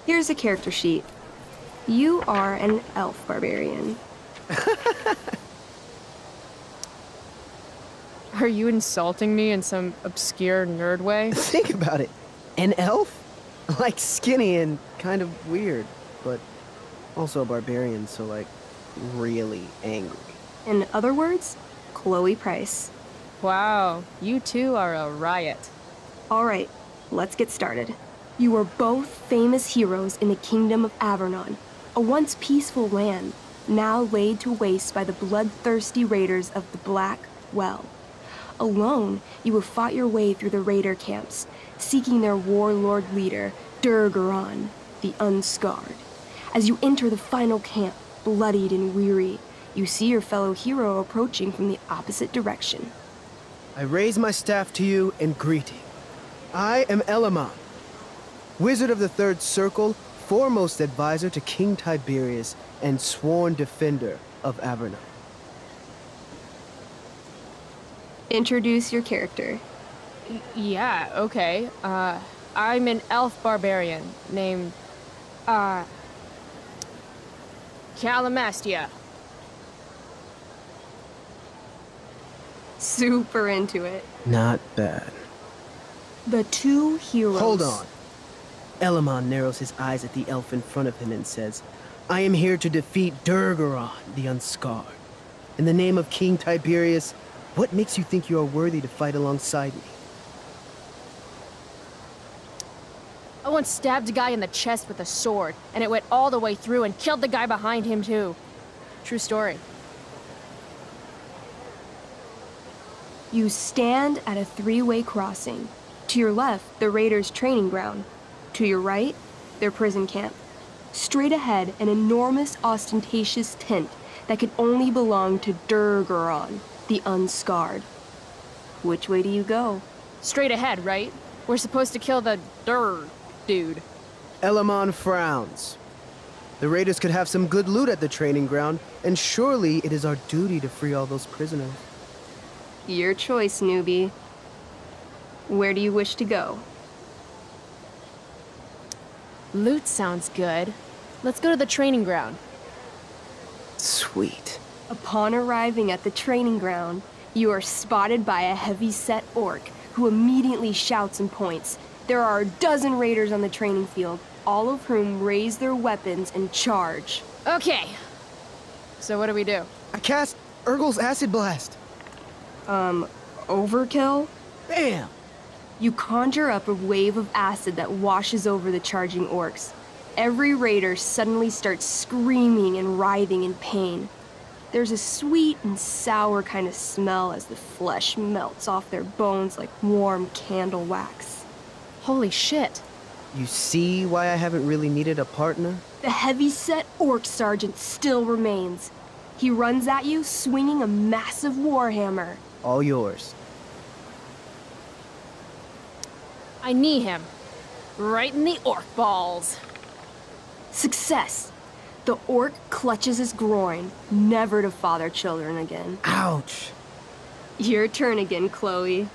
Here's a character sheet. You are an elf barbarian. Are you insulting me in some obscure nerd way? Think about it. An elf? Like skinny and kind of weird, but also a barbarian, so like really angry. In other words, Chloe Price. Wow, you two are a riot. All right, let's get started. You are both famous heroes in the Kingdom of Avernon, a once peaceful land, now laid to waste by the bloodthirsty raiders of the Black Well. Alone, you have fought your way through the raider camps, seeking their warlord leader, Durgaron, the Unscarred. As you enter the final camp, bloodied and weary, you see your fellow hero approaching from the opposite direction. I raise my staff to you in greeting. I am Elamon, Wizard of the Third Circle, foremost advisor to King Tiberius, and sworn defender of Avernon. Introduce your character. Yeah, okay. I'm an elf barbarian named, Calamastia. Super into it. Not bad. The two heroes. Hold on. Elamon narrows his eyes at the elf in front of him and says, I am here to defeat Durgaron, the Unscarred. In the name of King Tiberius, what makes you think you are worthy to fight alongside me? I once stabbed a guy in the chest with a sword, and it went all the way through and killed the guy behind him too. True story. You stand at a three-way crossing. To your left, the raiders' training ground. To your right, their prison camp. Straight ahead, an enormous, ostentatious tent that could only belong to Durgaron, the Unscarred. Which way do you go? Straight ahead, right? We're supposed to kill the dude. Elamon frowns. The raiders could have some good loot at the training ground, and surely it is our duty to free all those prisoners. Your choice, newbie. Where do you wish to go? Loot sounds good. Let's go to the training ground. Sweet. Upon arriving at the training ground, you are spotted by a heavy-set orc who immediately shouts and points. There are a dozen raiders on the training field, all of whom raise their weapons and charge. Okay. So what do we do? I cast Urgel's Acid Blast. Overkill? Bam! You conjure up a wave of acid that washes over the charging orcs. Every raider suddenly starts screaming and writhing in pain. There's a sweet and sour kind of smell as the flesh melts off their bones like warm candle wax. Holy shit. You see why I haven't really needed a partner? The heavy-set orc sergeant still remains. He runs at you, swinging a massive warhammer. All yours. I knee him. Right in the orc balls. Success! The orc clutches his groin, never to father children again. Ouch! Your turn again, Chloe.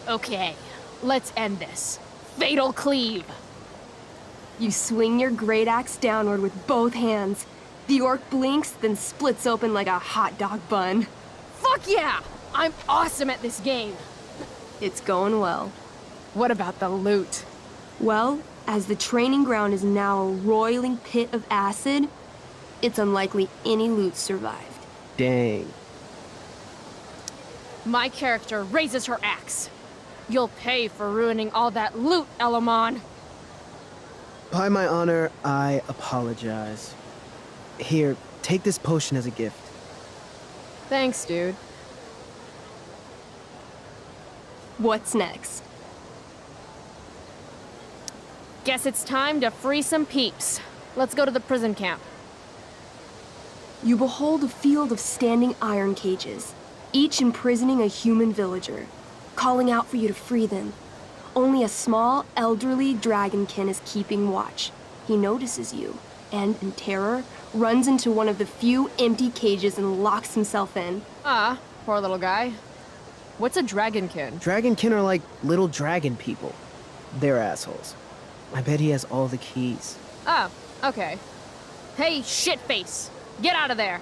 Okay, let's end this. Fatal cleave. You swing your great axe downward with both hands. The orc blinks, then splits open like a hot dog bun. Fuck yeah! I'm awesome at this game. It's going well. What about the loot? Well, as the training ground is now a roiling pit of acid, it's unlikely any loot survived. Dang. My character raises her axe. You'll pay for ruining all that loot, Elamon. By my honor, I apologize. Here, take this potion as a gift. Thanks, dude. What's next? Guess it's time to free some peeps. Let's go to the prison camp. You behold a field of standing iron cages, each imprisoning a human villager, calling out for you to free them. Only a small, elderly dragonkin is keeping watch. He notices you, and, in terror, runs into one of the few empty cages and locks himself in. Ah, poor little guy. What's a dragonkin? Dragonkin are like little dragon people. They're assholes. I bet he has all the keys. Oh, okay. Hey, shitface! Get out of there!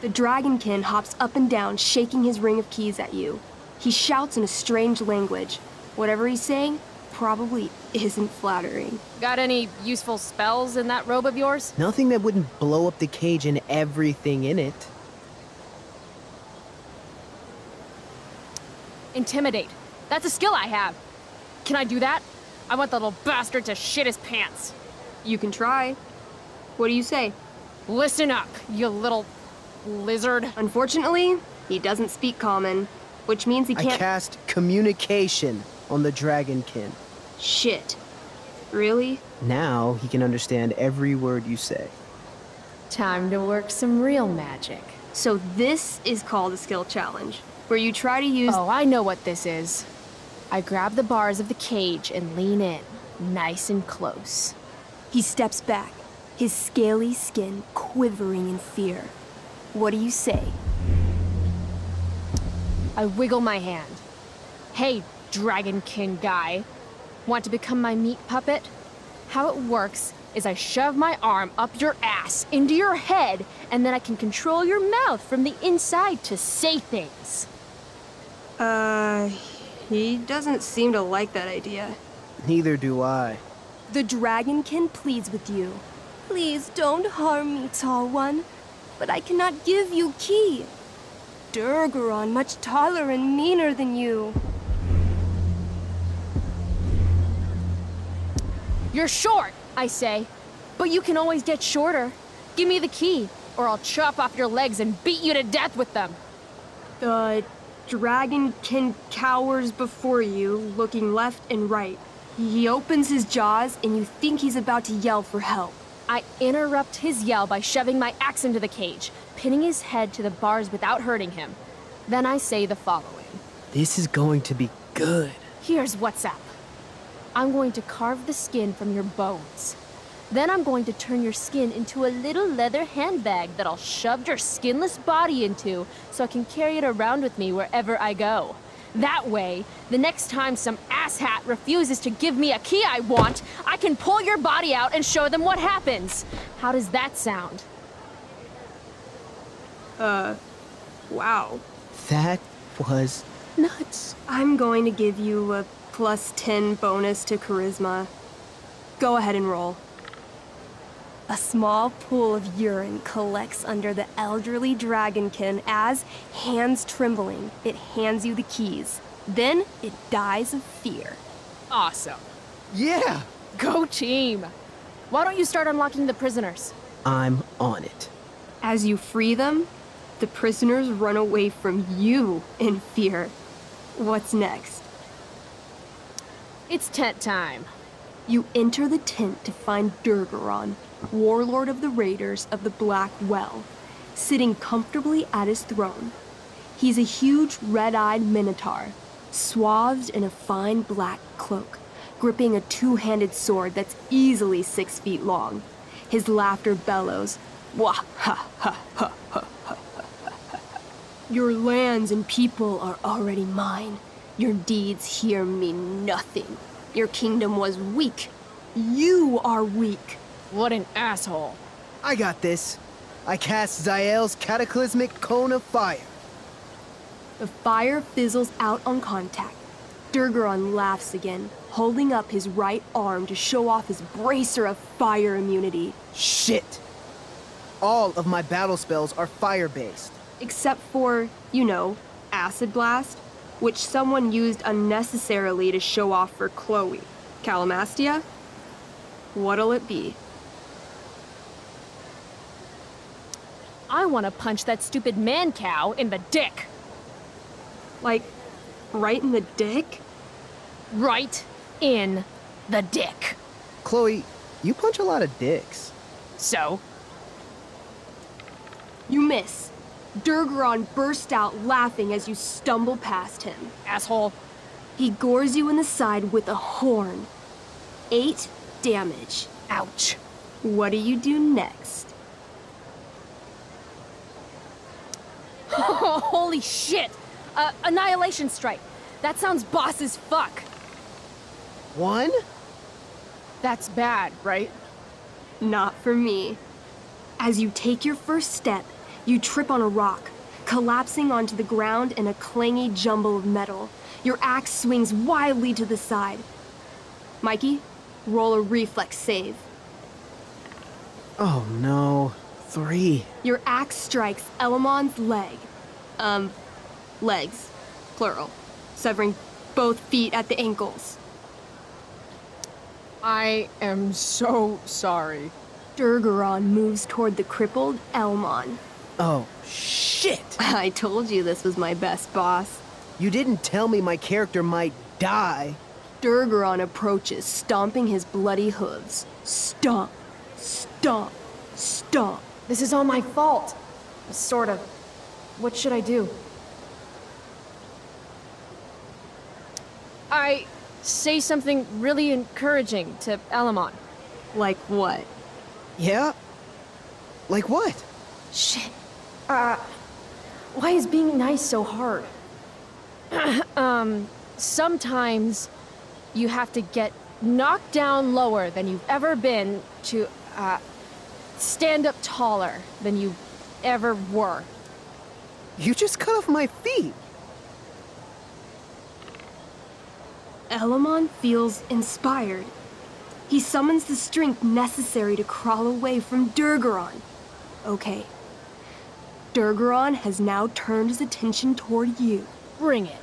The dragonkin hops up and down, shaking his ring of keys at you. He shouts in a strange language. Whatever he's saying probably isn't flattering. Got any useful spells in that robe of yours? Nothing that wouldn't blow up the cage and everything in it. Intimidate. That's a skill I have. Can I do that? I want the little bastard to shit his pants. You can try. What do you say? Listen up, you little lizard. Unfortunately, he doesn't speak common, which means he I can't. cast communication on the dragonkin. Shit. Really? Now he can understand every word you say. Time to work some real magic. So this is called a skill challenge, where you try to use. Oh, I know what this is. I grab the bars of the cage and lean in, nice and close. He steps back, his scaly skin quivering in fear. What do you say? I wiggle my hand. Hey, dragonkin guy. Want to become my meat puppet? How it works is I shove my arm up your ass into your head, and then I can control your mouth from the inside to say things. He doesn't seem to like that idea. Neither do I. The dragonkin pleads with you. Please don't harm me, tall one, but I cannot give you key. Durgaron much taller and meaner than you. You're short, I say, but you can always get shorter. Give me the key, or I'll chop off your legs and beat you to death with them. The dragonkin cowers before you, looking left and right. He opens his jaws, and you think he's about to yell for help. I interrupt his yell by shoving my axe into the cage, pinning his head to the bars without hurting him. Then I say the following. This is going to be good. Here's what's up. I'm going to carve the skin from your bones. Then I'm going to turn your skin into a little leather handbag that I'll shove your skinless body into so I can carry it around with me wherever I go. That way, the next time some asshat refuses to give me a key I want, I can pull your body out and show them what happens. How does that sound? Wow. That was nuts. I'm going to give you a +10 bonus to charisma. Go ahead and roll. A small pool of urine collects under the elderly dragonkin as, hands trembling, it hands you the keys. Then it dies of fear. Awesome. Yeah! Go team! Why don't you start unlocking the prisoners? I'm on it. As you free them, the prisoners run away from you in fear. What's next? It's tent time. You enter the tent to find Durgaron, warlord of the Raiders of the Black Well, sitting comfortably at his throne. He's a huge red-eyed minotaur, swathed in a fine black cloak, gripping a two-handed sword that's easily 6 feet long. His laughter bellows, wah ha ha ha ha ha ha. Your lands and people are already mine. Your deeds here mean nothing. Your kingdom was weak. You are weak. What an asshole. I got this. I cast Zael's cataclysmic cone of fire. The fire fizzles out on contact. Durgaron laughs again, holding up his right arm to show off his bracer of fire immunity. Shit! All of my battle spells are fire-based. Except for, you know, Acid Blast, which someone used unnecessarily to show off for Chloe. Calamastia? What'll it be? I want to punch that stupid man cow in the dick. Like, right in the dick? Right in the dick. Chloe, you punch a lot of dicks. So? You miss. Durgaron bursts out laughing as you stumble past him. Asshole. He gores you in the side with a horn. 8 damage. Ouch. What do you do next? Holy shit! Annihilation Strike. That sounds boss as fuck. 1, That's bad, right? Not for me. As you take your first step, you trip on a rock, collapsing onto the ground in a clangy jumble of metal. Your axe swings wildly to the side. Mikey, roll a reflex save. Oh no. 3. Your axe strikes Elamon's leg. Legs. Plural. Severing both feet at the ankles. I am so sorry. Durgaron moves toward the crippled Elmon. Oh, shit! I told you this was my best boss. You didn't tell me my character might die. Durgaron approaches, stomping his bloody hooves. Stomp, stomp, stomp. This is all my fault. Sort of. What should I do? I say something really encouraging to Elamon. Like what? Yeah? Like what? Shit. Why is being nice so hard? Sometimes you have to get knocked down lower than you've ever been to, stand up taller than you ever were. You just cut off my feet. Elamon feels inspired. He summons the strength necessary to crawl away from Durgaron. Okay. Durgaron has now turned his attention toward you. Bring it.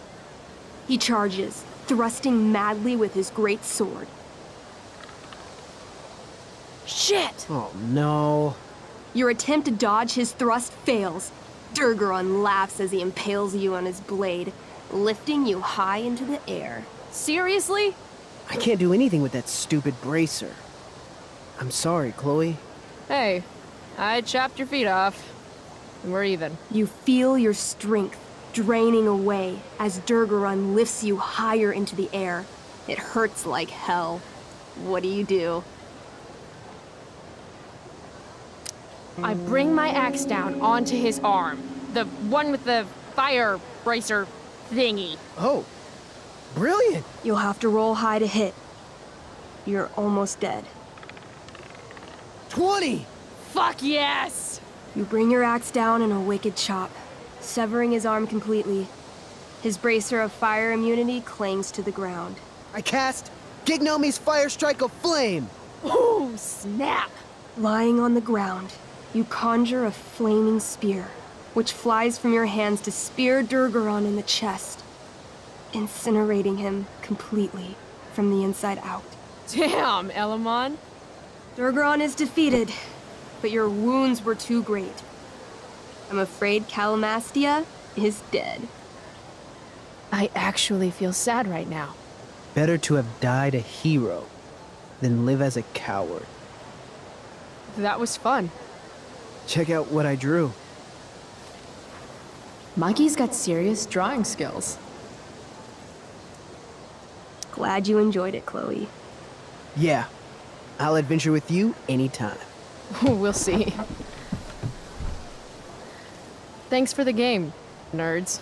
He charges, thrusting madly with his great sword. Shit! Oh no. Your attempt to dodge his thrust fails. Durgaron laughs as he impales you on his blade, lifting you high into the air. Seriously? I can't do anything with that stupid bracer. I'm sorry, Chloe. Hey, I chopped your feet off. And we're even. You feel your strength draining away as Durgaron lifts you higher into the air. It hurts like hell. What do? I bring my axe down onto his arm. The one with the fire bracer thingy. Oh, brilliant. You'll have to roll high to hit. You're almost dead. 20! Fuck yes! You bring your axe down in a wicked chop, severing his arm completely. His bracer of fire immunity clings to the ground. I cast Gignomi's Fire Strike of Flame! Ooh, snap! Lying on the ground, you conjure a flaming spear, which flies from your hands to spear Durgaron in the chest, incinerating him completely from the inside out. Damn, Elamon. Durgaron is defeated, but your wounds were too great. I'm afraid Calamastia is dead. I actually feel sad right now. Better to have died a hero than live as a coward. That was fun. Check out what I drew. Mikey's got serious drawing skills. Glad you enjoyed it, Chloe. Yeah, I'll adventure with you anytime. We'll see. Thanks for the game, nerds.